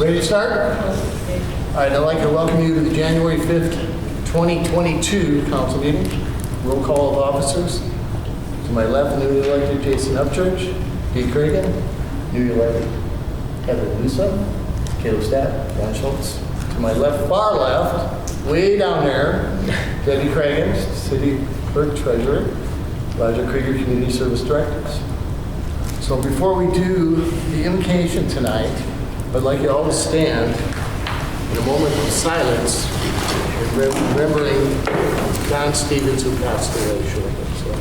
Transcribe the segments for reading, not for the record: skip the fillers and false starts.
Ready to start? All right, I'd like to welcome you to the January 5th, 2022 council meeting. Roll call of officers. To my left, newly elected Jason Upchurch, Dee Cregan, newly elected Heather Lusa, Caleb Stapp, John Schultz. To my left, far left, way down there, Debbie Cregan, City Clerk Treasurer, Roger Krieger, Community Service Directors. So before we do the invocation tonight, I'd like you all to stand in a moment of silence, remembering John Stevens, who passed away shortly. So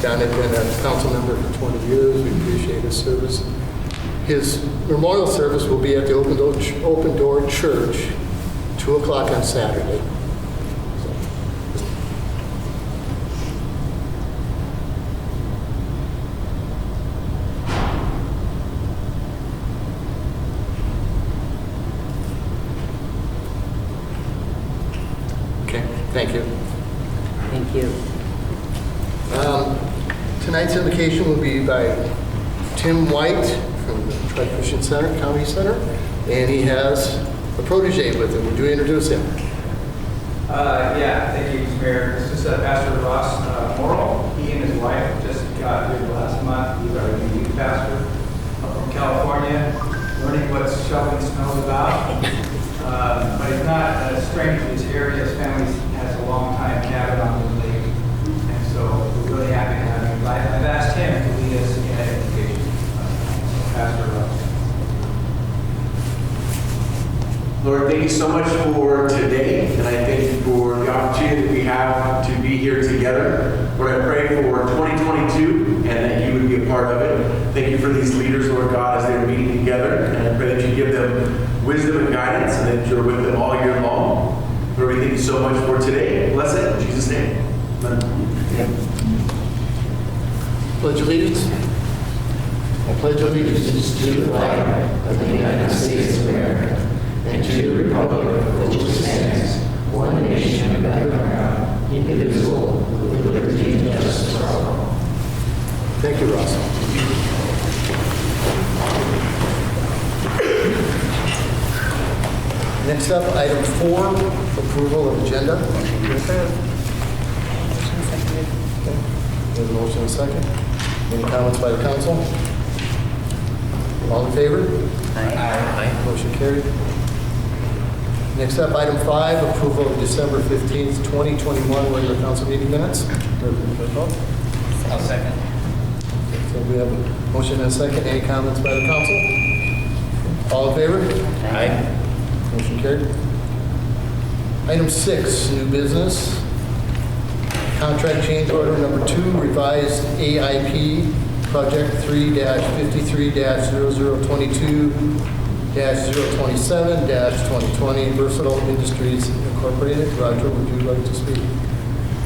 John had been a council member for 20 years. We appreciate his service. His memorial service will be at the Open Door Church, 2 o'clock on Saturday. Thank you. Thank you. Tonight's invocation will be by Tim White from the Tri-Christian Center, County Center, and he has a protege with him. Would you introduce him? Yeah, thank you, Mr. Mayor. This is Pastor Ross Morrill. He and his wife just got here last month. He's our new youth pastor from California, learning what shoveling snow is about. But he's not a stranger to this area. His family has a long time cabin on the lake, and so we're really happy to have him. I've asked him to lead us in that invocation. Pastor Ross. Lord, thank you so much for today, and I thank you for the opportunity that we have to be here together. Lord, I pray for 2022 and that you would be a part of it. Thank you for these leaders, Lord God, as they're meeting together, and I pray that you give them wisdom and guidance, and that you're with them all year long. Lord, we thank you so much for today. Bless it in Jesus' name. Amen. Pledge allegiance. I pledge allegiance To the flag of the United States of America and to the republic for which it stands, one nation under God, indivisible, with liberty and justice for all. Thank you, Ross. Next up, item 4, approval of agenda. Okay. There's a motion and a second. Any comments by the council? All in favor? Aye. Motion carried. Next up, item 5, approval of December 15th, 2021 regular council meeting minutes. I'll second. So we have a motion and a second. Any comments by the council? All in favor? Aye. Motion carried. Item 6, new business. Contract change order number 2, revised AIP project 3-53-0022-027-2020 Versatile Industries Incorporated. Roger, would you like to speak?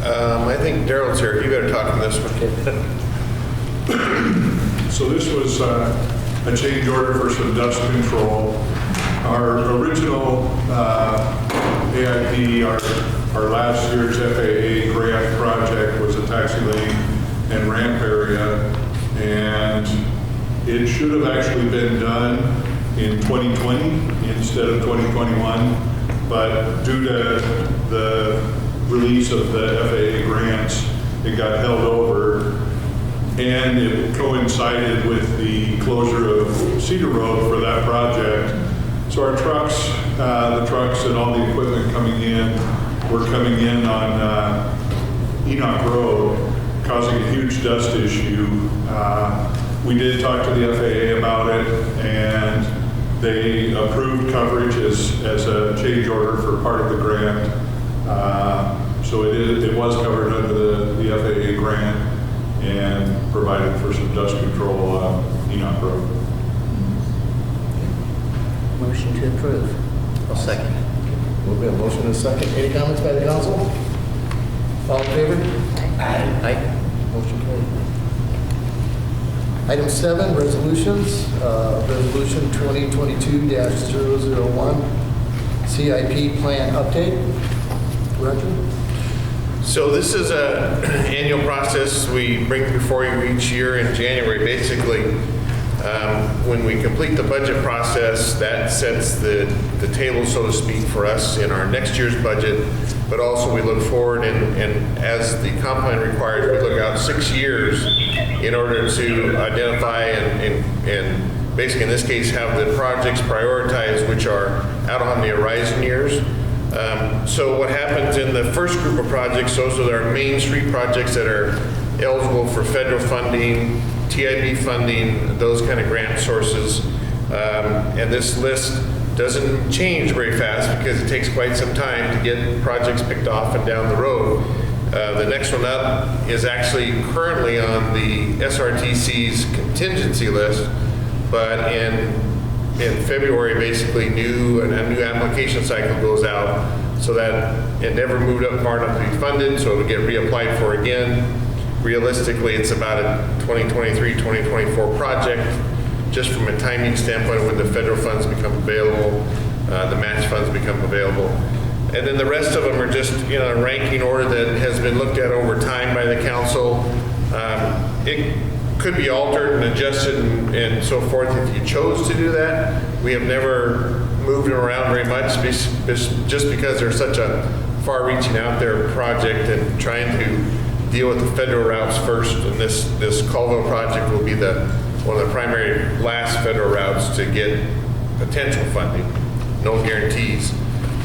I think Daryl's here. You better talk on this one. So this was a change order for some dust control. Our original AIP, our last year's FAA grant project was a taxi lane and ramp area, and it should have actually been done in 2020 instead of 2021, but due to the release of the FAA grants, it got held over, and it coincided with the closure of Cedar Road for that project. So our trucks, the trucks and all the equipment coming in, were coming in on Enoch Road, causing a huge dust issue. We did talk to the FAA about it, and they approved coverage as a change order for part of the grant. So it was covered under the FAA grant and provided for some dust control on Enoch Road. Motion to approve. I'll second. We'll be a motion and a second. Any comments by the council? All in favor? Aye. Motion carried. Item 7, resolutions. Resolution 2022-001, CIP plan update. Roger? So this is an annual process we bring before you each year in January. Basically, When we complete the budget process, that sets the table, so to speak, for us in our next year's budget. But also we look forward, and as the comp plan requires, we look out 6 years in order to identify and basically in this case have the projects prioritized which are out on the horizon years. So what happens in the first group of projects, those are our main street projects that are eligible for federal funding, TIB funding, those kind of grant sources. And this list doesn't change very fast because it takes quite some time to get projects picked off and down the road. The next one up is actually currently on the SRTC's contingency list, but in February, basically, a new application cycle goes out, so that it never moved up far enough to be funded, so it'll get reapplied for again. Realistically, it's about a 2023, 2024 project, just from a timing standpoint when the federal funds become available, the match funds become available. And then the rest of them are just in a ranking order that has been looked at over time by the council. It could be altered and adjusted and so forth if you chose to do that. We have never moved it around very much just because there's such a far-reaching out there project and trying to deal with the federal routes first. And this Colville project will be one of the primary last federal routes to get potential funding. No guarantees.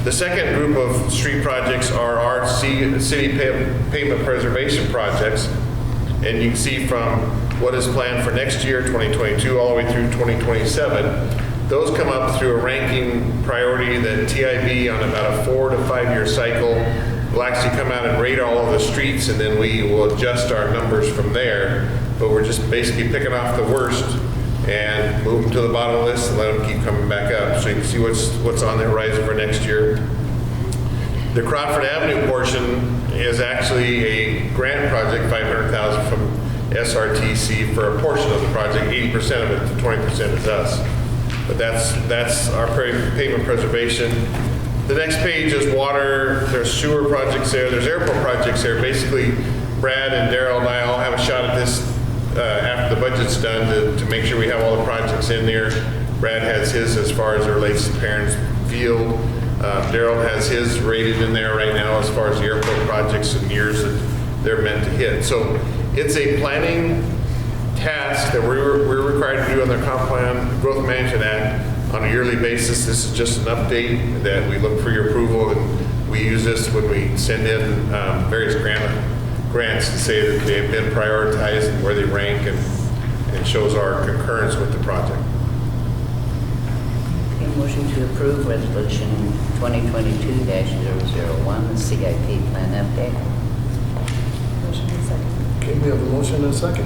The second group of street projects are our city pavement preservation projects. And you can see from what is planned for next year, 2022, all the way through 2027, those come up through a ranking priority that TIB on about a 4 to 5 year cycle will actually come out and rate all of the streets, and then we will adjust our numbers from there. But we're just basically picking off the worst and move them to the bottom of the list and let them keep coming back up. So you can see what's on the horizon for next year. The Crawford Avenue portion is actually a grant project, $500,000 from SRTC for a portion of the project. 80% of it, 20% is us. But that's our pavement preservation. The next page is water. There's sewer projects there. There's airport projects there. Basically, Brad and Daryl and I all have a shot at this after the budget's done to make sure we have all the projects in there. Brad has his as far as it relates to Parents Field. Daryl has his rated in there right now as far as the airport projects and years that they're meant to hit. So it's a planning task that we're required to do on the Comp Plan Growth Management Act on a yearly basis. This is just an update that we look for your approval, and we use this when we send in various grants to say that they've been prioritized and where they rank, and shows our concurrence with the project. Okay, motion to approve resolution 2022-001, the CIP plan update. Motion and second. Okay, we have a motion and a second.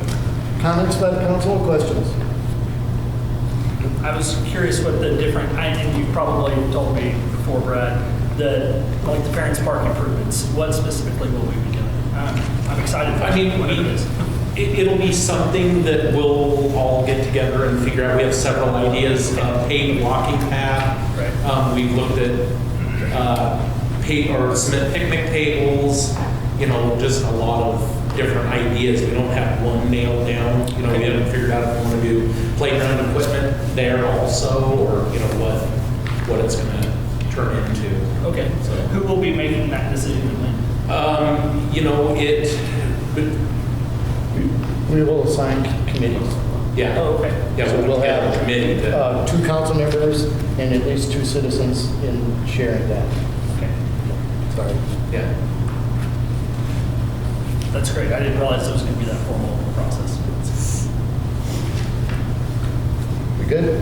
Comments by the council or questions? I was curious what the different, and you probably told me before, Brad, the Parents Park improvements, what specifically will we be doing? I'm excited for what it is. It'll be something that we'll all get together and figure out. We have several ideas. Paved walking path. Right. We've looked at cement picnic tables. Just a lot of different ideas. We don't have one nailed down. We haven't figured out if we want to do playground equipment there also, or what it's going to turn into. Okay, so who will be making that decision and when? We will assign committees. Yeah. Oh, okay. Yeah, So we'll have a committee that. 2 council members and at least 2 citizens in sharing that. Okay, Sorry. Yeah. that's great. I didn't realize it was going to be that formal process. We good?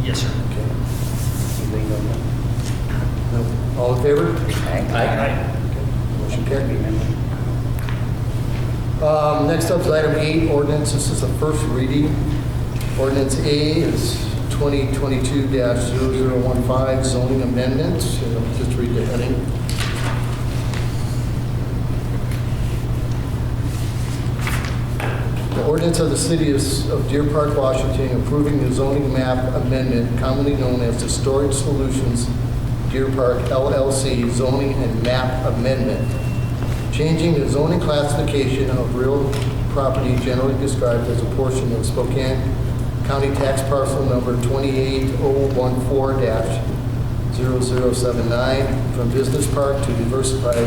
Yes, sir. Okay. No. All in favor? Aye. Motion carried. Next up is item 8, ordinance. This is the first reading. Ordinance A is 2022-0015, zoning amendments. And I'll just read the heading. The ordinance of the City of Deer Park, Washington, approving the zoning map amendment commonly known as the Storage Solutions Deer Park LLC zoning and map amendment, changing the zoning classification of real property generally described as a portion of Spokane county tax parcel number 28014-0079 from business park to diversified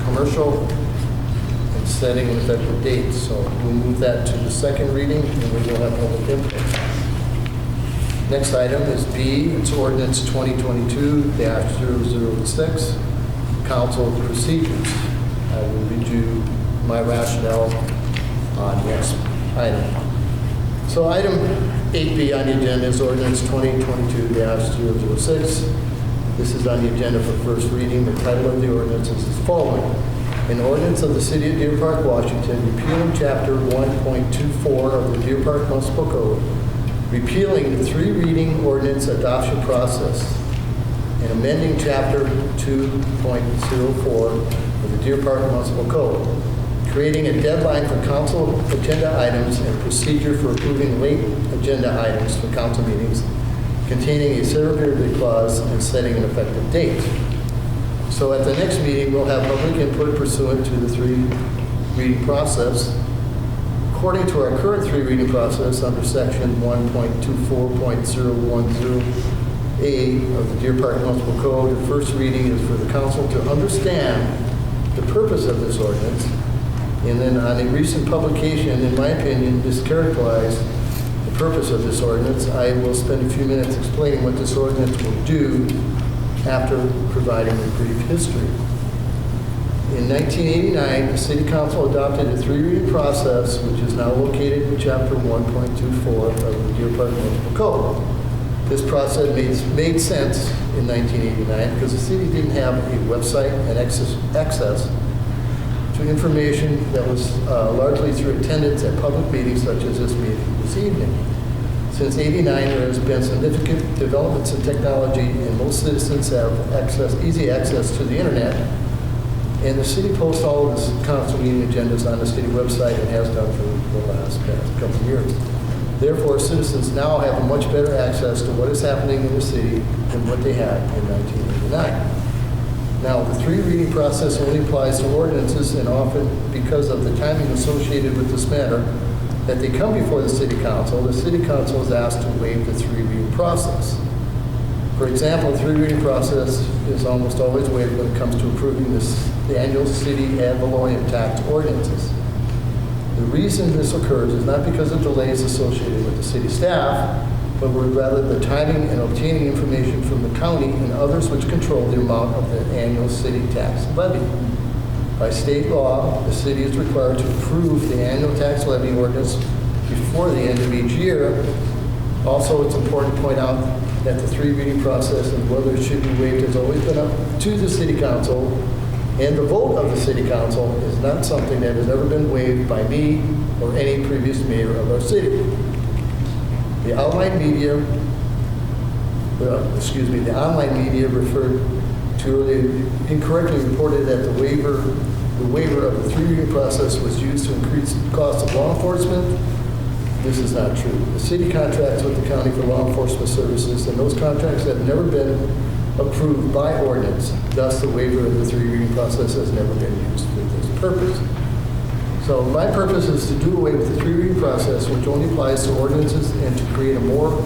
commercial and setting an effective date. So we'll move that to the second reading and we will have public input. Next item is B, it's ordinance 2022-006, council procedures. I will read you my rationale on next item. So item 8B on the agenda is ordinance 2022-006. This is on the agenda for first reading. The title of the ordinance is as following. An ordinance of the City of Deer Park, Washington, repealing Chapter 1.24 of the Deer Park Municipal Code, repealing the three-reading ordinance adoption process, and amending Chapter 2.04 of the Deer Park Municipal Code, creating a deadline for council agenda items and procedure for approving late agenda items for council meetings, containing a severability clause and setting an effective date. So at the next meeting, we'll have public input pursuant to the three-reading process. According to our current three-reading process under Section 1.24.010A of the Deer Park Municipal Code, the first reading is for the council to understand the purpose of this ordinance, and then on a recent publication, in my opinion, mischaracterized the purpose of this ordinance. I will spend a few minutes explaining what this ordinance will do after providing a brief history. In 1989, the City Council adopted a three-reading process, which is now located in Chapter 1.24 of the Deer Park Municipal Code. This process made sense in 1989 because the city didn't have a website and access to information that was largely through attendance at public meetings such as this meeting this evening. Since '89, there has been significant developments in technology, and most citizens have easy access to the internet. And the city posts all of its council meeting agendas on the city website and has done for the last couple of years. Therefore, citizens now have a much better access to what is happening in the city than what they had in 1989. Now, the three-reading process only applies to ordinances, and often because of the timing associated with this matter, that they come before the city council is asked to waive the three-reading process. For example, the three-reading process is almost always waived when it comes to approving the annual city ad valorem tax ordinances. The reason this occurs is not because of delays associated with the city staff, but rather the timing and obtaining information from the county and others which control the amount of the annual city tax levy. By state law, the city is required to approve the annual tax levy ordinance before the end of each year. Also, it's important to point out that the three-reading process and whether it should be waived has always been up to the city council, and the vote of the city council is not something that has ever been waived by me or any previous mayor of our city. The online media referred to earlier incorrectly reported that the waiver of the three-reading process was used to increase the cost of law enforcement. This is not true. The city contracts with the county for law enforcement services, and those contracts have never been approved by ordinance. Thus, the waiver of the three-reading process has never been used for this purpose. So my purpose is to do away with the three-reading process, which only applies to ordinances, and to create a more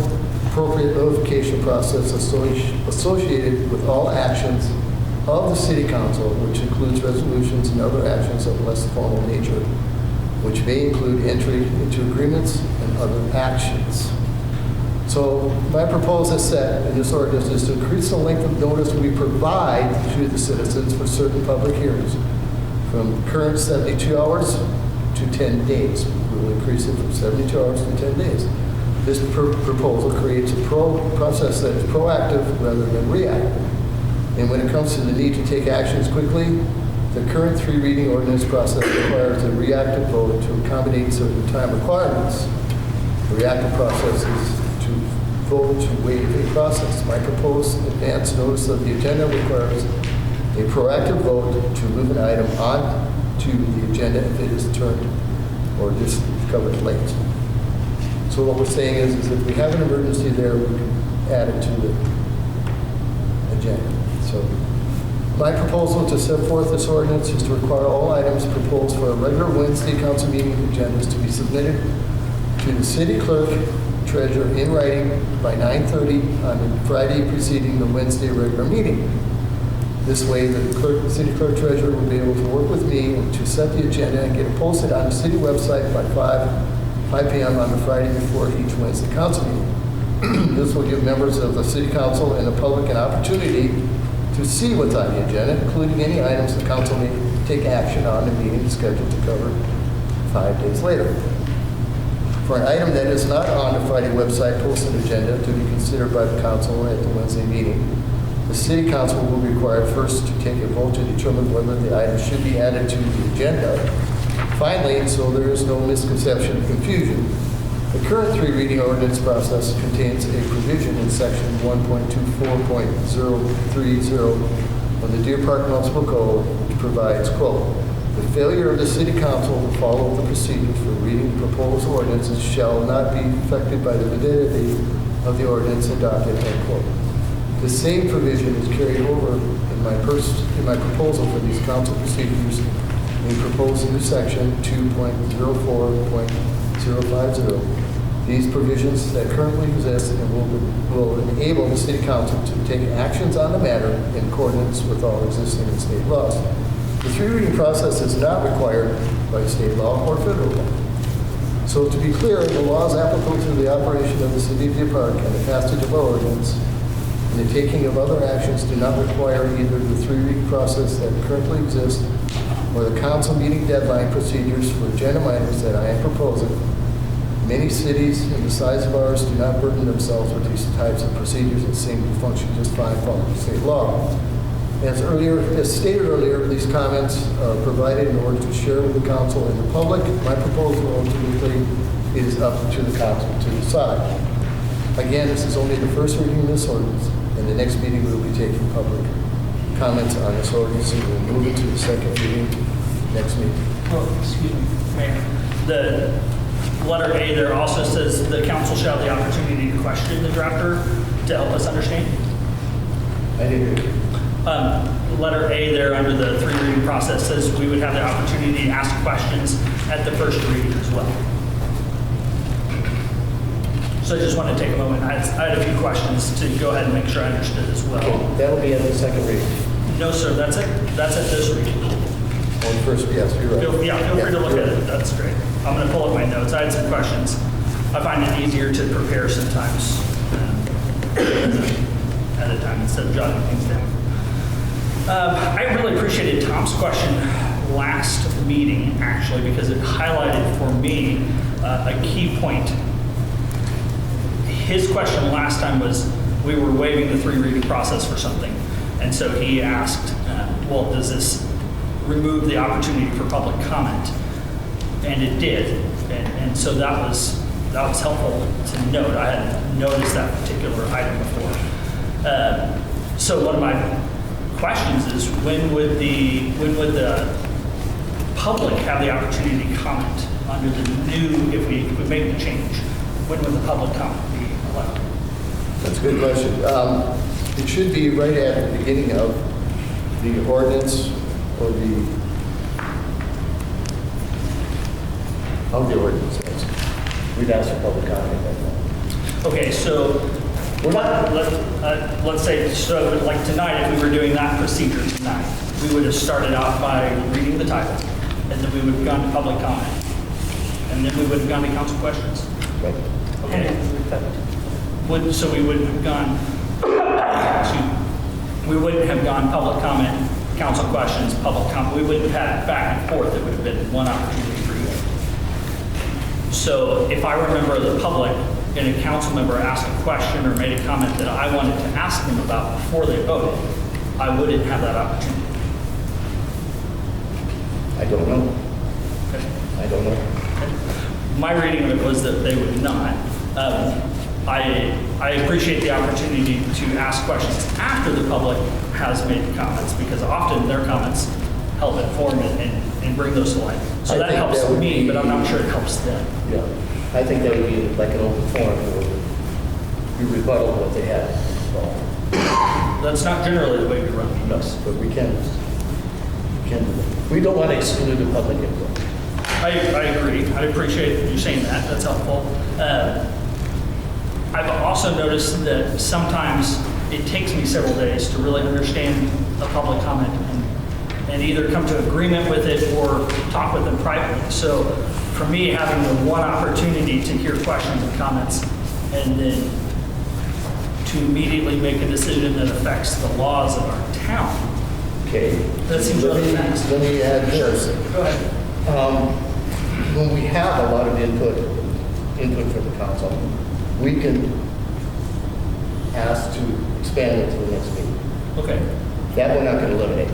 appropriate notification process associated with all actions of the city council, which includes resolutions and other actions of less formal nature, which may include entry into agreements and other actions. So my proposal set in this ordinance is to increase the length of notice we provide to the citizens for certain public hearings from current 72 hours to 10 days. We will increase it from 72 hours to 10 days. This proposal creates a process that is proactive rather than reactive. And when it comes to the need to take actions quickly, the current three-reading ordinance process requires a reactive vote to accommodate certain time requirements. The reactive process is to vote to waive a process. My proposed advance notice of the agenda requires a proactive vote to move an item on to the agenda if it is turned or discovered late. So what we're saying is if we have an emergency there, we can add it to the agenda. So my proposal to set forth this ordinance is to require all items proposed for a regular Wednesday council meeting agendas to be submitted to the city clerk, treasurer in writing by 9:30 on the Friday preceding the Wednesday regular meeting. This way, the city clerk treasurer will be able to work with me to set the agenda and get it posted on the city website by 5 p.m. on the Friday before each Wednesday council meeting. This will give members of the city council and the public an opportunity to see what's on the agenda, including any items the council may take action on the meeting scheduled to cover 5 days later. For an item that is not on the Friday website posted agenda to be considered by the council at the Wednesday meeting, the city council will be required first to take a vote to determine whether the item should be added to the agenda. Finally, so there is no misconception or confusion, the current three-reading ordinance process contains a provision in section 1.24.030 of the Deer Park Municipal Code, which provides, quote, "The failure of the city council to follow the procedures for reading proposed ordinances shall not be affected by the validity of the ordinance adopted," end quote. The same provision is carried over in my proposal for these council procedures in proposed new section 2.04.050. These provisions that currently exist and will enable the city council to take actions on the matter in accordance with all existing state laws. The three-reading process is not required by state law or federal law. So to be clear, the laws applicable to the operation of the city of Deer Park and the passage of ordinance and the taking of other actions do not require either the three-reading process that currently exists or the council meeting deadline procedures for agenda items that I am proposing. Many cities in the size of ours do not burden themselves with these types of procedures and seem to function just fine following state law. As stated earlier, these comments are provided in order to share with the council and the public. My proposal ultimately is up to the council to decide. Again, this is only the first reading of this ordinance. In the next meeting, we will be taking public comments on this ordinance, and we'll move it to the second reading next meeting. Oh, excuse me, Mayor. The letter A there also says the council shall have the opportunity to question the drafter to help us understand. I didn't. Letter A there under the three reading process says we would have the opportunity to ask questions at the first reading as well. So I just want to take a moment. I had a few questions to go ahead and make sure I understood as well. That'll be at the second reading. No, sir, that's at this reading. On the first, yes, you're right. Feel free to look at it. That's great. I'm going to pull up my notes. I had some questions. I find it easier to prepare sometimes at a time instead of jotting things down. I really appreciated Tom's question last meeting, actually, because it highlighted for me a key point. His question last time was, we were waiving the three-reading process for something. And so he asked, well, does this remove the opportunity for public comment? And it did. And so that was helpful to note. I hadn't noticed that particular item before. So one of my questions is, when would the public have the opportunity to comment under the new, if we make the change? When would the public comment be allowed? That's a good question. It should be right at the beginning of the ordinance or the ordinance. We'd ask for public comment at that time. Okay, so We're not, let's say, so like tonight, if we were doing that procedure tonight, we would have started out by reading the title, and then we would have gone to public comment, and then we would have gone to council questions. right. Okay. So we wouldn't have gone, we wouldn't have gone public comment, council questions, public comment. We wouldn't have had it back and forth. It would have been one opportunity for you. So if I remember the public and a council member asked a question or made a comment that I wanted to ask them about before they voted, I wouldn't have that opportunity. I don't know. Okay. I don't know. My reading of it was that they would not. I appreciate the opportunity to ask questions after the public has made comments, because often their comments help inform it and bring those to light. So I that think helps that would me, be- but I'm not sure it helps them. Yeah. I think that would be like an open forum where we rebuttal what they have. So, That's not generally the way we run no, meetings. but we can. We don't want to exclude the public input. I agree. I appreciate you saying that. That's helpful. I've also noticed that sometimes it takes me several days to really understand a public comment and either come to agreement with it or talk with them privately. So for me, having the one opportunity to hear questions and comments and then to immediately make a decision that affects the laws of our town, Okay. that seems really fast. Let me add this. Go ahead. When we have a lot of input from the council, we can ask to expand it to the next meeting. Okay. That we're not going to eliminate.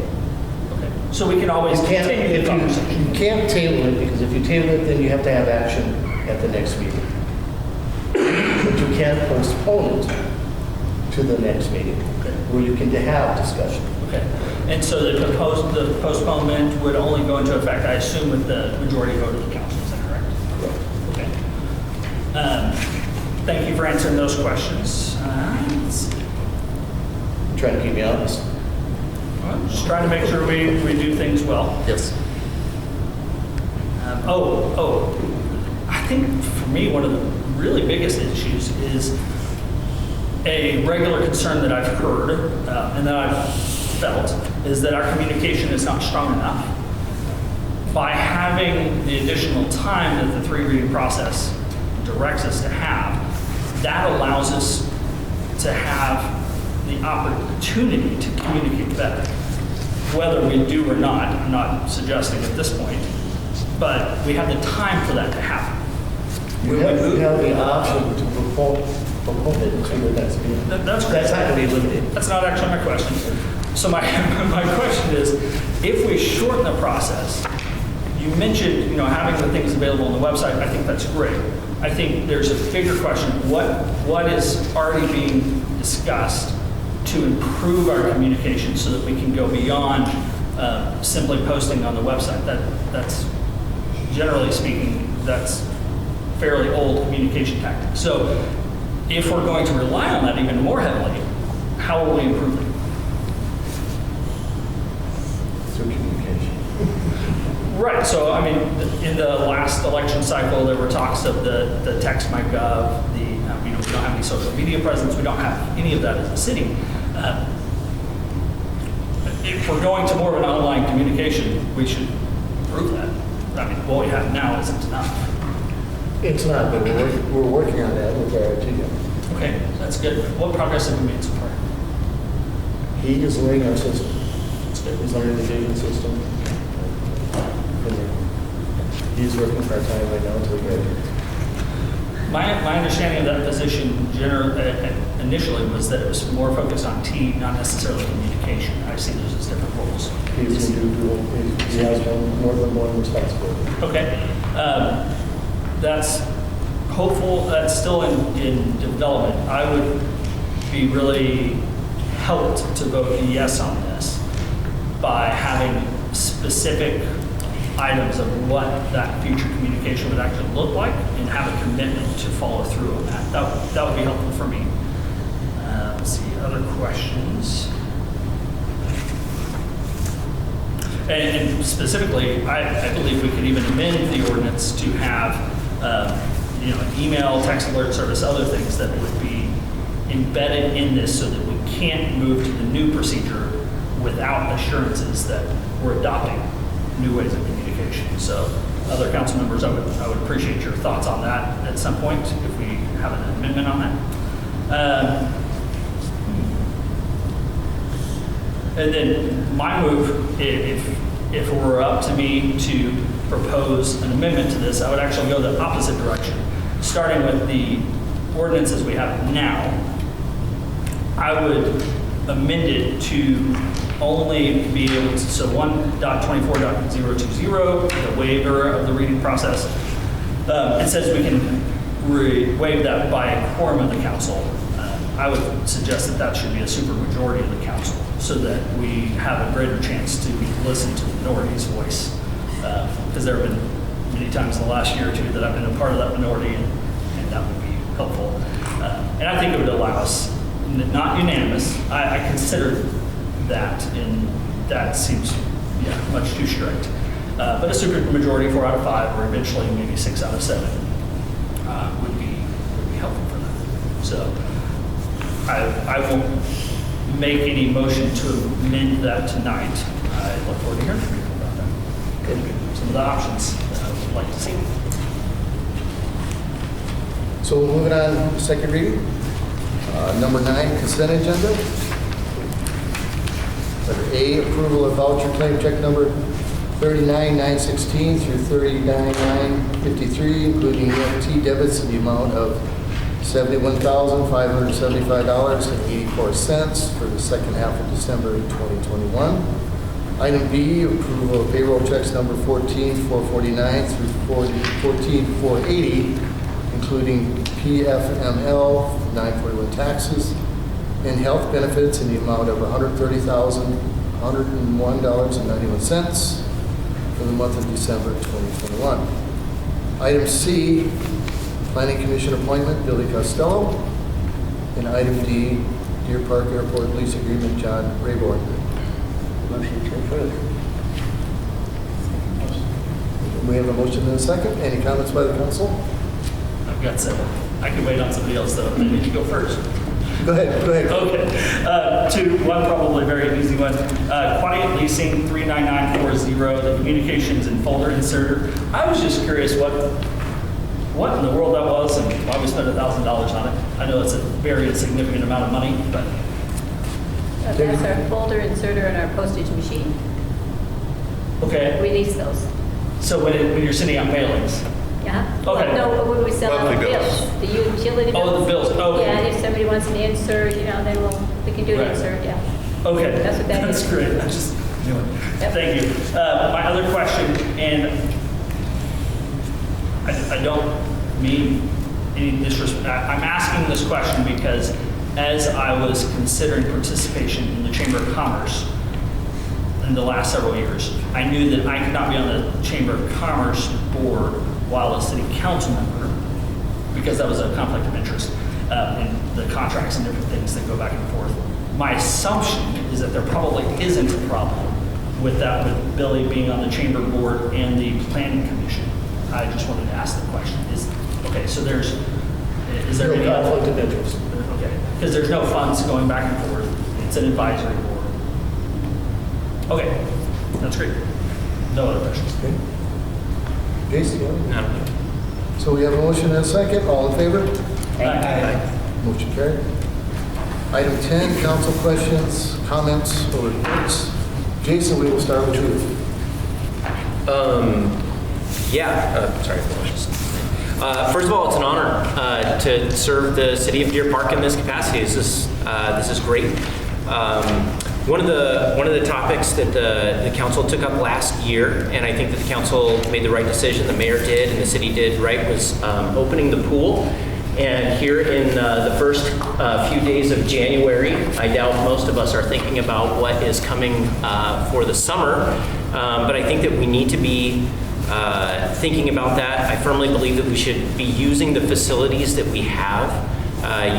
Okay. So we can always You can't, continue the if conversation. you can't table it, because if you table it, then you have to have action at the next meeting. But you can't postpone it to the next meeting, where you can have discussion. Okay. And so the postponement would only go into effect, I assume, with the majority vote of the council. Is that correct? Okay. Thank you for answering those questions. Let's see. Trying to keep me honest. Well, just trying to make sure we do things well. Yes. I think for me, one of the really biggest issues is a regular concern that I've heard and that I've felt is that our communication is not strong enough. By having the additional time that the 3 reading process directs us to have, that allows us to have the opportunity to communicate better. Whether we do or not, I'm not suggesting at this point, but we have the time for that to happen. You have the option to postpone it to the next meeting. That's That's not going to be limited. That's not actually my question. So my question is, if we shorten the process, you mentioned, having the things available on the website. I think that's great. I think there's a bigger question. What is already being discussed to improve our communication so that we can go beyond simply posting on the website? That's generally speaking, that's fairly old communication tactic. So if we're going to rely on that even more heavily, how will we improve it? Through communication. Right. So, I mean, in the last election cycle, there were talks of the text my gov, we don't have any social media presence, we don't have any of that as a city. If we're going to more of an online communication, we should improve that. I mean, what we have now isn't enough. It's not, but we're working on that with our team. Okay, that's good. What progress have we made so far? He is learning our system. He's learning the vision system. He's working part-time right now until he graduates. My understanding of that position initially was that it was more focused on team, not necessarily communication. I see those as different roles. He's going to do, he has more than one responsibility. Okay. That's hopeful. That's still in development. I would be really helped to vote yes on this by having specific items of what that future communication would actually look like and have a commitment to follow through on that. That would be helpful for me. Let's see, other questions? And specifically, I believe we could even amend the ordinance to have an email, text alert service, other things that would be embedded in this so that we can't move to the new procedure without assurances that we're adopting new ways of communication. So other council members, I would appreciate your thoughts on that at some point if we have an amendment on that. And then my move, if it were up to me to propose an amendment to this, I would actually go the opposite direction. Starting with the ordinances we have now, I would amend it to only be able to, so 1.24.020, the waiver of the reading process, it says we can waive that by a quorum of the council. I would suggest that should be a supermajority of the council so that we have a greater chance to listen to the minority's voice. Because there have been many times in the last year or two that I've been a part of that minority, and that would be helpful. And I think it would allow us, not unanimous, I considered that, and that seems much too strict. But a supermajority, 4 out of 5, or eventually maybe 6 out of 7 would be helpful for that. So I won't make any motion to amend that tonight. I look forward to hearing from you about that. Some of the options that I would like to see. So moving on, second reading. Number 9, consent agenda. Letter A, approval of voucher claim check number 39,916 through 39,953, including EFT debits in the amount of $71,575.84 for the second half of December 2021. Item B, approval of payroll checks number 14,449 through 14,480, including PFML, 941 taxes, and health benefits in the amount of $130,101.91 for the month of December 2021. Item C, Planning Commission appointment, Billy Costello. And item D, Deer Park Airport lease agreement, John Rayborn. Motion to approve. We have a motion and a second. Any comments by the council? I've got several. I can wait on somebody else though. Maybe you go first. Go ahead. Okay. One probably very easy one. Quiet Leasing 39940, the communications and folder inserter. I was just curious what in the world that was and why we spent $1,000 on it. I know it's a very significant amount of money, but That's our folder inserter and our postage machine. okay. We lease those. So when you're sending out mailings. Yeah? Okay. No, but when we sell out Monthly the bills. bills, the utility bills. Oh, the bills. Okay. Yeah, and if somebody wants an insert, then we can do an Right. insert, yeah. Okay. That's what that That's is. great. I just knew it. Yep. Thank you. My other question, and I don't mean any disrespect. I'm asking this question because as I was considering participation in the Chamber of Commerce in the last several years, I knew that I could not be on the Chamber of Commerce board while a city council member because that was a conflict of interest in the contracts and different things that go back and forth. My assumption is that there probably isn't a problem with that, with Billy being on the chamber board and the planning commission. I just wanted to ask the question. Is there No any conflict of interest. Okay, because there's no funds going back and forth. It's an advisory board. Okay, that's great. No other questions. Okay. Jason? No. So we have a motion and a second. All in favor? Aye. Motion carried. Item 10, council questions, comments, or reports. Jason, we will start with you. Sorry. First of all, it's an honor to serve the city of Deer Park in this capacity. This is great. One of the topics that the council took up last year, and I think that the council made the right decision, the mayor did, and the city did right, was opening the pool. And here in the first few days of January, I doubt most of us are thinking about what is coming for the summer, but I think that we need to be thinking about that. I firmly believe that we should be using the facilities that we have,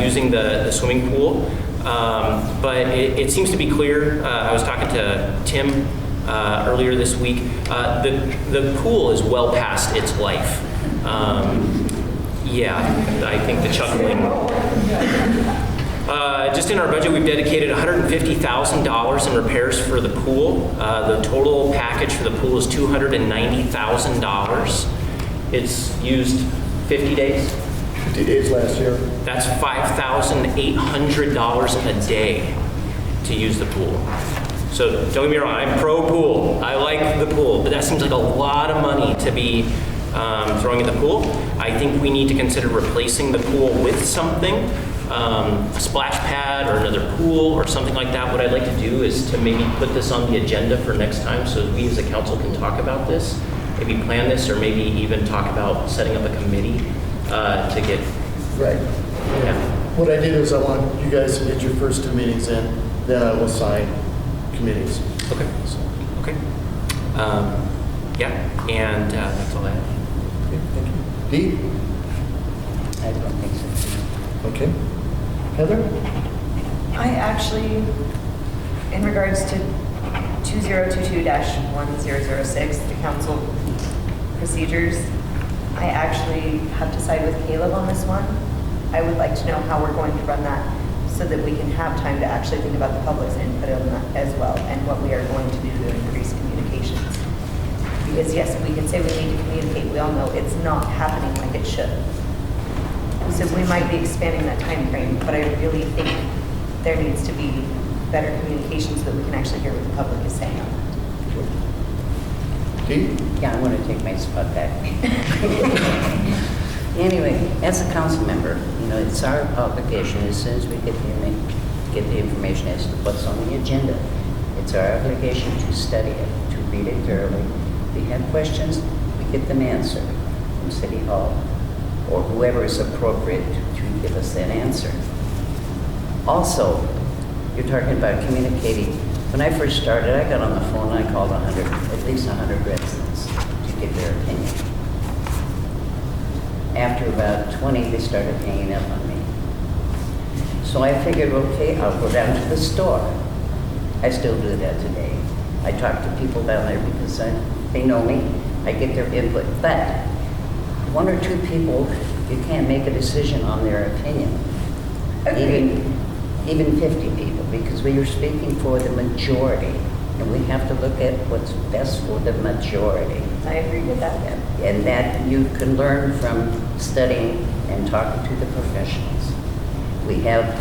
using the swimming pool. But it seems to be clear, I was talking to Tim earlier this week, the pool is well past its life. I think the chuckling. Just in our budget, we've dedicated $150,000 in repairs for the pool. The total package for the pool is $290,000. It's used 50 days. 50 days last year. That's $5,800 a day to use the pool. So don't get me wrong, I'm pro pool. I like the pool, but that seems like a lot of money to be throwing in the pool. I think we need to consider replacing the pool with something, a splash pad or another pool or something like that. What I'd like to do is to maybe put this on the agenda for next time so we as a council can talk about this, maybe plan this, or maybe even talk about setting up a committee to get. Right. Yeah. What I did is I want you guys to get your first 2 meetings in, then I will assign committees. Okay. Okay. And that's all I have. Okay, thank you. Dee? I don't think so. Okay. Heather? I actually, in regards to 2022-1006, the council procedures, I actually have to side with Caleb on this one. I would like to know how we're going to run that so that we can have time to actually think about the public's input on that as well and what we are going to do to increase communications. Because yes, we can say we need to communicate. We all know it's not happening like it should. So we might be expanding that time frame, but I really think there needs to be better communication so that we can actually hear what the public is saying on that. Keith? Yeah, I want to take my spot back. Anyway, as a council member, it's our obligation as soon as we get the information as to what's on the agenda. It's our obligation to study it, to read it thoroughly. If we have questions, we get them answered from City Hall or whoever is appropriate to give us that answer. Also, you're talking about communicating. When I first started, I got on the phone and I called at least 100 residents to get their opinion. After about 20, they started hanging up on me. So I figured, okay, I'll go down to the store. I still do that today. I talk to people down there because they know me. I get their input. But one or two people, you can't make a decision on their opinion. Even 50 people, because we are speaking for the majority, and we have to look at what's best for the majority. I agree with that, yeah. And that you can learn from studying and talking to the professionals. We have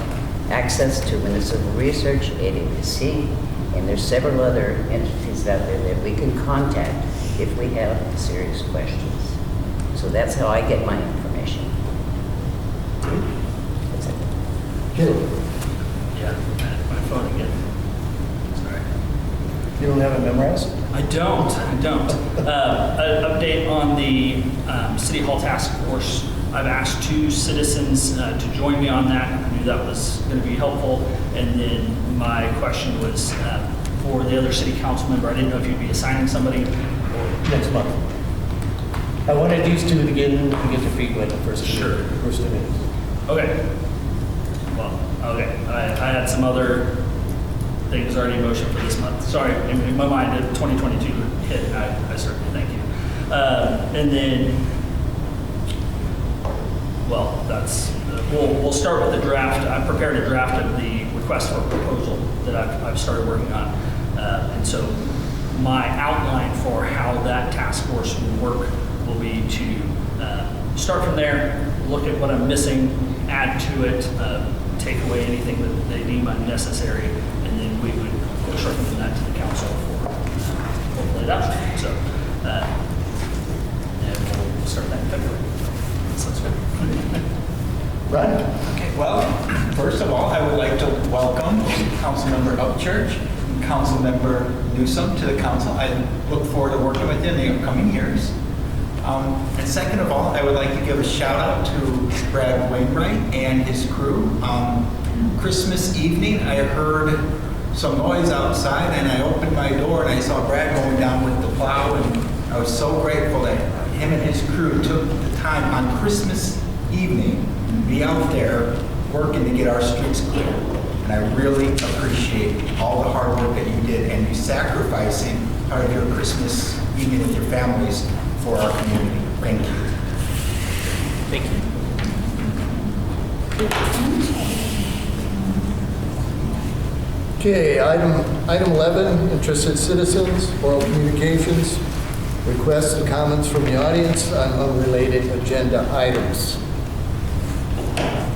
access to Municipal Research, AWC, and there's several other entities out there that we can contact if we have serious questions. So that's how I get my information. That's it. Good. Yeah, my phone again. Sorry. You don't have it memorized? I don't. An update on the City Hall Task Force. I've asked 2 citizens to join me on that. I knew that was going to be helpful. And then my question was for the other city council member. I didn't know if you'd be assigning somebody. Next month. I wanted these two to get their feet wet the first Sure. first 2 minutes. Okay. Well, okay. I had some other things already in motion for this month. Sorry, in my mind, 2022 hit. I certainly thank you. And then, well, that's we'll start with the draft. I prepared a draft of the request for proposal that I've started working on, and so my outline for how that task force will work will be to start from there, look at what I'm missing, add to it, take away anything that they deem unnecessary, and then we would go shortly from that to the council for hopefully adoption. So, and we'll start that in February. Sounds good. Right. Okay, well, first of all, I would like to welcome Councilmember Upchurch and Councilmember Newsom to the council. I look forward to working with you in the upcoming years. And second of all, I would like to give a shout out to Brad Wainwright and his crew. Christmas evening, I heard some noise outside and I opened my door and I saw Brad going down with the plow, and I was so grateful that him and his crew took the time on Christmas evening to be out there working to get our streets clear. And I really appreciate all the hard work that you did and you sacrificing part of your Christmas evening with your families for our community. Thank you. Thank you. Okay, item 11, interested citizens, oral communications, requests and comments from the audience on unrelated agenda items.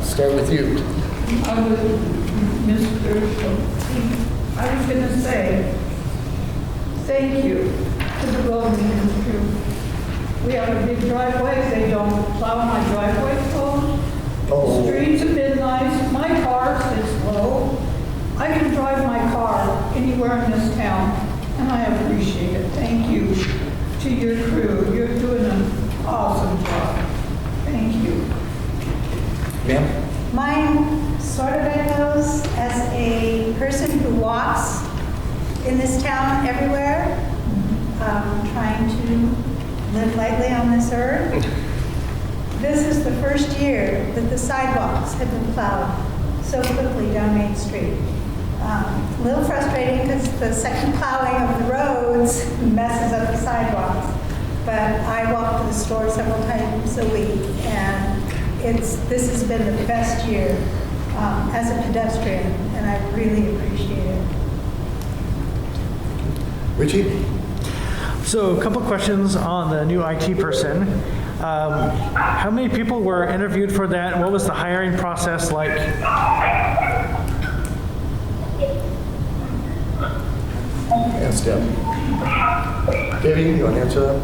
Start with you. I was going to say, thank you to the road ministry. We have a big driveway. They don't plow my driveway closed. Oh. The streets have been nice. My car sits low. I can drive my car anywhere in this town, and I appreciate it. Thank you to your crew. You're doing an awesome job. Thank you. Ma'am? Mine sort of echoes as a person who walks in this town everywhere, trying to live lightly on this earth. This is the first year that the sidewalks have been plowed so quickly down Main Street. A little frustrating because the second plowing of the roads messes up the sidewalks. But I walk to the store several times a week, and this has been the best year as a pedestrian, and I really appreciate it. Richie? So a couple questions on the new IT person. How many people were interviewed for that? What was the hiring process like? Yes, Deb. Debbie, you want to answer that?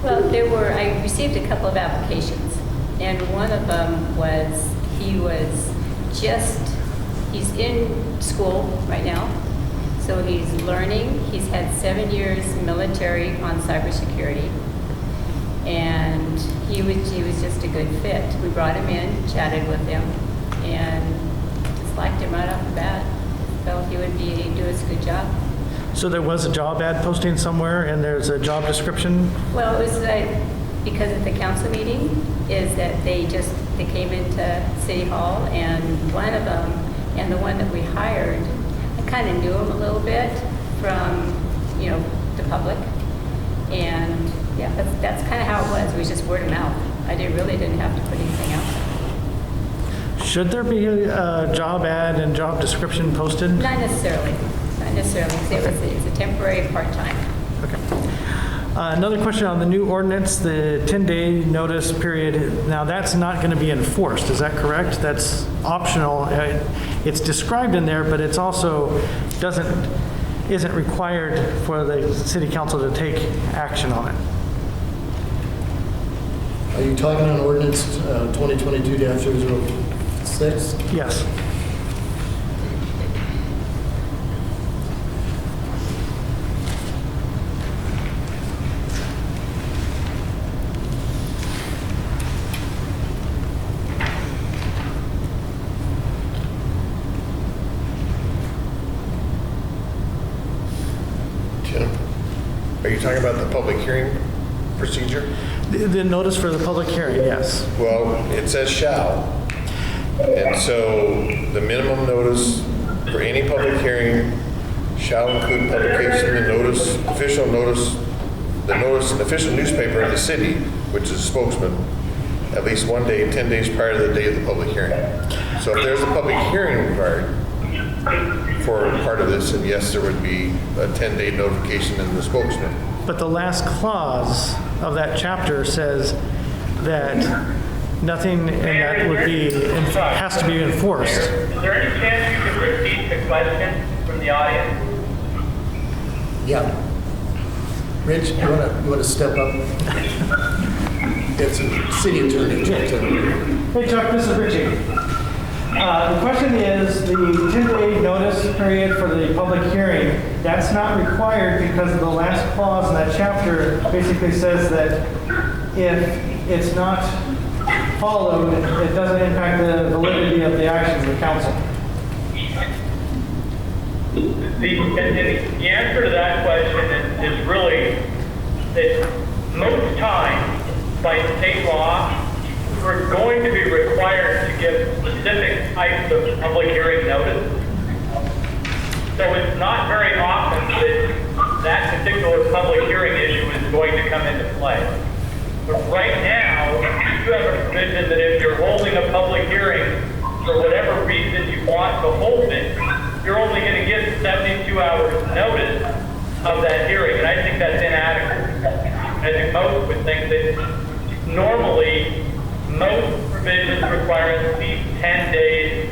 Well, I received a couple of applications, and one of them was, he's in school right now, so he's learning. He's had 7 years military on cybersecurity, and he was just a good fit. We brought him in, chatted with him, and just liked him right off the bat. Felt he would do us a good job. So there was a job ad posting somewhere and there's a job description? Well, it was because at the council meeting, is that they came into City Hall, and one of them, and the one that we hired, I kind of knew him a little bit from, the public. And yeah, that's kind of how it was. It was just word of mouth. I really didn't have to put anything out. Should there be a job ad and job description posted? Not necessarily. Not necessarily, because it's a temporary part-time. Okay. Another question on the new ordinance, the 10-day notice period. Now, that's not going to be enforced, is that correct? That's optional. It's described in there, but it's also isn't required for the city council to take action on it. Are you talking on ordinance 2022-006? Yes. Jim, are you talking about the public hearing procedure? The notice for the public hearing, yes. Well, it says shall. And so the minimum notice for any public hearing shall include publication of the notice, official notice, the notice in the official newspaper of the city, which is a spokesman, at least 1 day, 10 days prior to the day of the public hearing. So if there's a public hearing required for part of this, then yes, there would be a 10-day notification in the spokesman. But the last clause of that chapter says that nothing in that has to be enforced. Is there any chance you could repeat the question from the audience? Yeah. Rich, you want to step up? It's a city attorney. Hey Chuck, this is Richie. The question is, the 10-day notice period for the public hearing, that's not required because the last clause in that chapter basically says that if it's not followed, it doesn't impact the validity of the actions of the council. The answer to that question is really that most times by state law, we're going to be required to give specific types of public hearing notice. So it's not very often that particular public hearing issue is going to come into play. But right now, you have a provision that if you're holding a public hearing for whatever reason you want to hold it, you're only going to get 72 hours notice of that hearing. And I think that's inadequate. I think most would think that normally most provisions require at least 10 days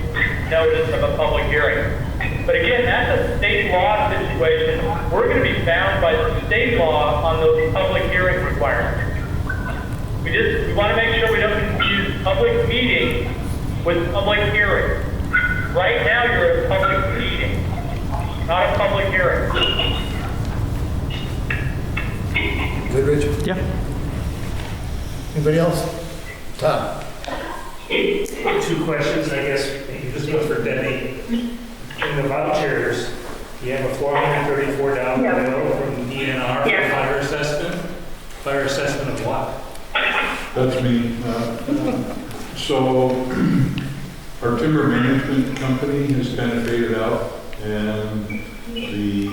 notice of a public hearing. But again, that's a state law situation. We're going to be bound by the state law on those public hearing requirements. We want to make sure we don't confuse public meeting with public hearing. Right now, you're at a public meeting, not a public hearing. Good, Richard? Yeah. Anybody else? Tom? Two questions, I guess. This one's for Debbie. In the vouchers, you have a $434 bill from DNR for fire assessment. Fire assessment of what? That's me. So our timber management company has kind of faded out, and the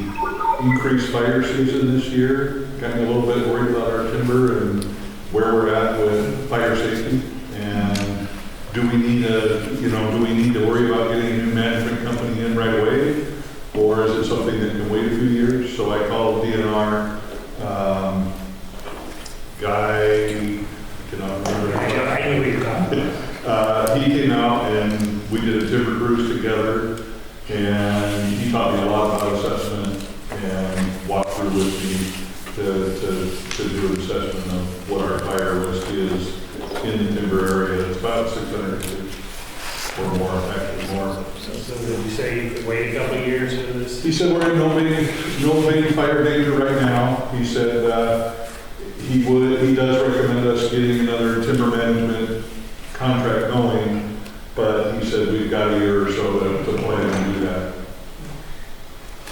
increased fire season this year got me a little bit worried about our timber, and where we're at with fire safety, and do we need to worry about getting a new management company in right away, or is it something that can wait a few years? So I called DNR, guy, I cannot remember. I knew what you were talking about. He came out and we did a timber cruise together, and he taught me a lot about assessment and walked through with me to do an assessment of what our fire risk is in the timber area. It's about 600 or more, actually more. So did you say you could wait a couple of years for this? He said we're in no main fire danger right now. He said he does recommend us getting another timber management contract going, but he said we've got a year or so to plan and do that.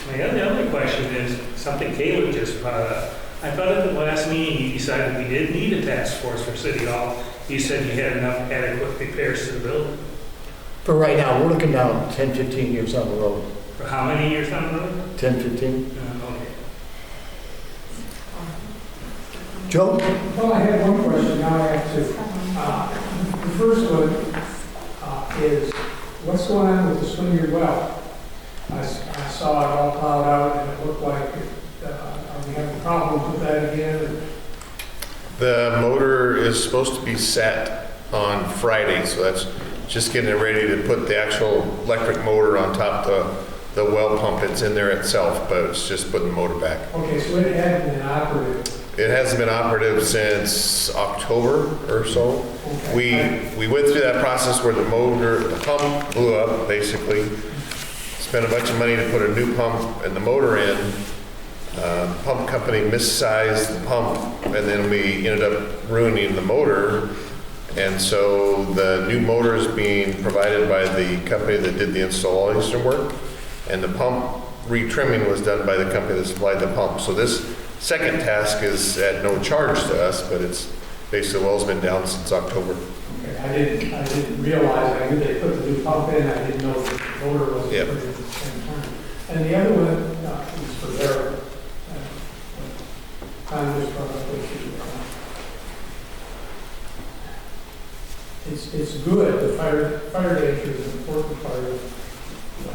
The other question is something Caleb just brought up. I thought at the last meeting you decided we did need a task force for City Hall. You said you had enough adequate repairs to the building. For right now, we're looking down 10, 15 years down the road. For how many years down the road? 10, 15. Okay. Joe? Well, I had one question, now I have two. The first one is, what's going on with the Swineyard well? I saw it all plowed out and it looked like, are we having problems with that again? The motor is supposed to be set on Friday, so that's just getting it ready to put the actual electric motor on top of the well pump. It's in there itself, but it's just putting the motor back. Okay, so it hadn't been operative. It hasn't been operative since October or so. Okay. We went through that process where the pump blew up, basically. Spent a bunch of money to put a new pump and the motor in. The pump company missized the pump, and then we ended up ruining the motor. And so the new motor is being provided by the company that did the installation work, and the pump retrimming was done by the company that supplied the pump. So this second task is at no charge to us, but it's basically, the well's been down since October. Okay, I didn't realize, I knew they put the new pump in, I didn't know the motor was Yep. at the same time. And the other one is for Derek. Tom just brought up issue. It's good, the fire danger is an important part of the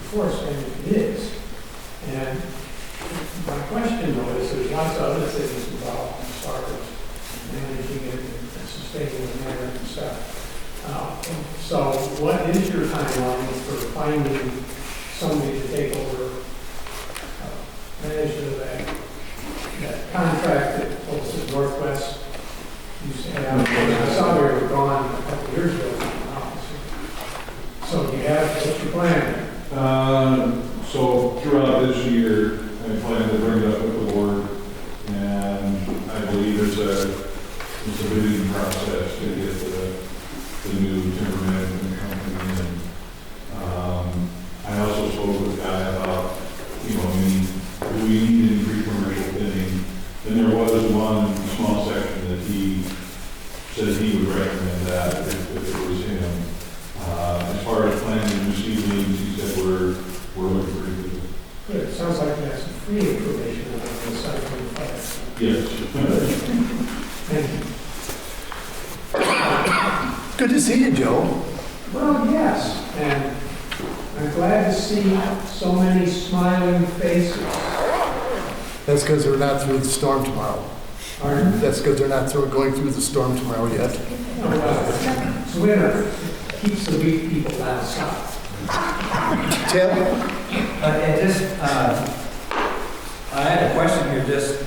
forest, and it is. And my question though is, there's lots of other things involved as far as managing it and sustaining the manner and stuff. So what is your timeline for finding somebody to take over management of that contract that was Northwest used to have? I saw they were gone a couple of years ago. So you have, what's your plan? So throughout this year, I plan to bring it up with the board, and I believe there's a bidding process to get the new timber management company in. I also spoke with the guy about, do we need any pre-commercial bidding? And there was one small section that he said he would recommend that if it was him. As far as planning new seedlings, he said we're looking pretty good. Good, sounds like you have some free information on the side of the fire. Yes. Thank you. Good to see you, Joe. Well, yes, and I'm glad to see so many smiling faces. That's because we're not through the storm tomorrow. Pardon? That's because they're not going through the storm tomorrow yet. It's winter, keeps the weak people down south. Tim? I had a question here, just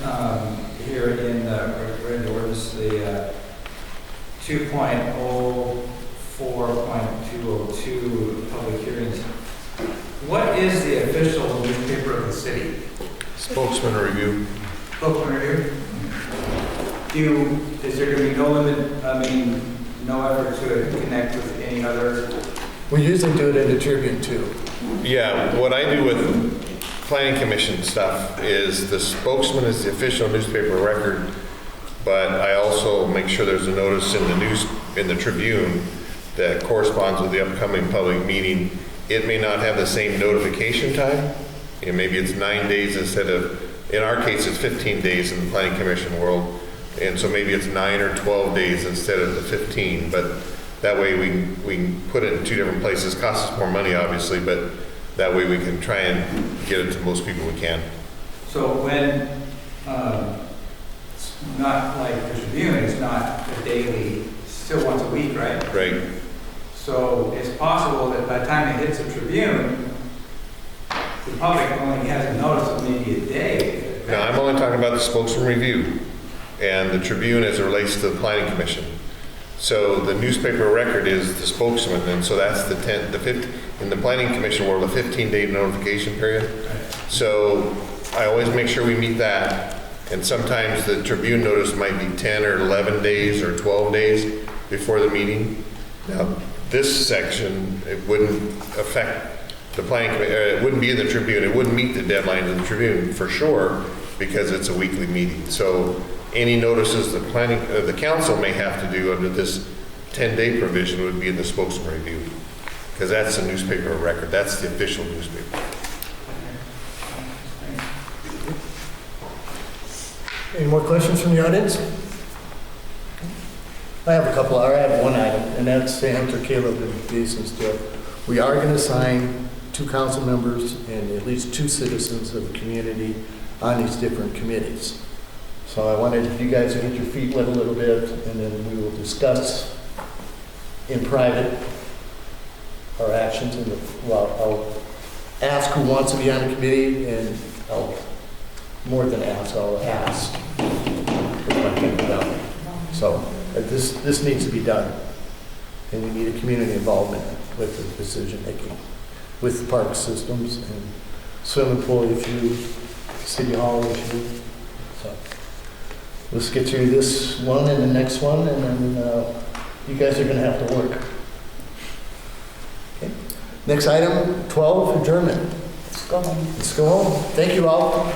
here in the ordinance, the 2.04.202 public hearings. What is the official newspaper of the city? Spokesman review. Spokesman review? Is there going to be no limit, no effort to connect with any other? We usually do it in the Tribune too. Yeah, what I do with planning commission stuff is the Spokesman is the official newspaper record, but I also make sure there's a notice in the Tribune that corresponds with the upcoming public meeting. It may not have the same notification time. Maybe it's 9 days instead of, in our case, it's 15 days in the planning commission world And so maybe it's 9 or 12 days instead of the 15, but that way we can put it in two different places. Costs us more money, obviously, but that way we can try and get it to most people we can. So when, it's not like the Tribune, it's not a daily, still once a week, right? Right. So it's possible that by the time it hits the Tribune, the public only has a notice of maybe a day. Now, I'm only talking about the spokesman review and the Tribune as it relates to the Planning Commission. So the newspaper record is the spokesman, and so that's the 10, the 15, in the Planning Commission world, a 15-day notification period. So I always make sure we meet that, and sometimes the Tribune notice might be 10 or 11 days or 12 days before the meeting. Now, this section, it wouldn't affect the Planning Commission, it wouldn't be in the Tribune, it wouldn't meet the deadline of the Tribune for sure, because it's a weekly meeting. So any notices the council may have to do under this 10-day provision would be in the spokesman review, because that's the newspaper of record. That's the official newspaper. Any more questions from the audience? I have a couple. I have one item, and that's to answer Caleb and Jason's deal. We are going to assign 2 council members and at least 2 citizens of the community on these different committees. So I wanted you guys to get your feet wet a little bit, and then we will discuss in private our actions. I'll ask who wants to be on the committee, and I'll ask if I can be done. So this needs to be done, and we need a community involvement with the decision making, with the park systems and swimming pool issue, city hall issue. So let's get through this one and the next one, and then you guys are going to have to work. Okay. Next item, 12, adjournment. Let's go home. Let's go home. Thank you all.